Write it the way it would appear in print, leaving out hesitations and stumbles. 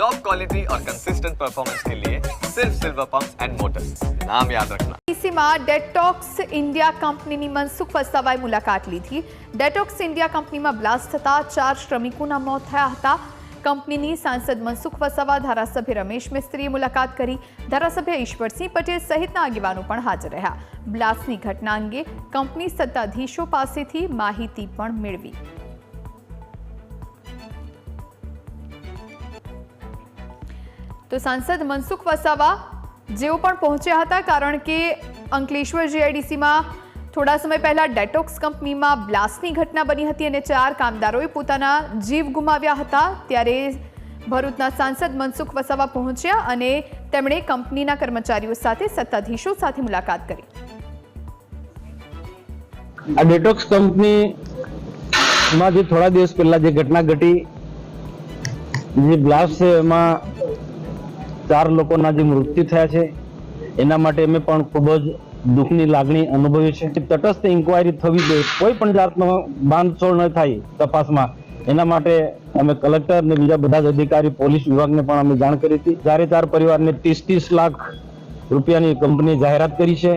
Top quality और consistent performance के लिए सिर्फ सिल्वर पंप्स एंड मोटर्स, नाम याद रखना। ડીસીમાં ડેટોક્સ ઇન્ડિયા કંપનીની મનસુખ વસાવાએ મુલાકાત લીધી। ડેટોક્સ ઇન્ડિયા કંપનીમાં બ્લાસ્ટ થતા 4 શ્રમિકોના મોત થયા હતા। કંપનીની સાંસદ મનસુખ વસાવા, ધારાસભ્ય રમેશ મિસ્ત્રીએ મુલાકાત કરી। ધારાસભ્ય ઈશ્વરસિંહ પટેલ સહિતના આગેવાનો પણ હાજર રહ્યા। બ્લાસ્ટની ઘટના અંગે કંપની સત્તાધીશો પાસેથી માહિતી પણ મેળવી। તો સાંસદ મનસુખ વસાવા જેઓ પણ પહોંચ્યા હતા, કારણ કે અંકલેશ્વર જીઆઈડીસીમાં થોડા સમય પહેલા ડેટોક્સ કંપનીમાં બ્લાસ્ટની ઘટના બની હતી અને 4 કામદારોએ પોતાના જીવ ગુમાવ્યા હતા। ત્યારે ભરૂચના સાંસદ મનસુખ વસાવા પહોંચ્યા અને તેમણે કંપનીના કર્મચારીઓ સાથે, સત્તાધીશો સાથે મુલાકાત કરી। આ ડેટોક્સ કંપનીમાં જે થોડા દિવસ પહેલા જે ઘટના ઘટી, જે બ્લાસ્ટ છે, એમાં 4 લોકોના જે મૃત્યુ થયા છે, એના માટે અમે પણ ખૂબ જ દુઃખની લાગણી અનુભવી છે। તટસ્થ ઇન્કવાયરી થવી જોઈએ, કોઈ પણ જાતનો બાંધછોડ ન થાય તપાસમાં, એના માટે અમે કલેક્ટર અને બીજા બધા જ અધિકારી, પોલીસ વિભાગને પણ અમે જાણ કરી હતી। 4 પરિવારને 30-30 લાખ રૂપિયાની કંપની જાહેરાત કરી છે।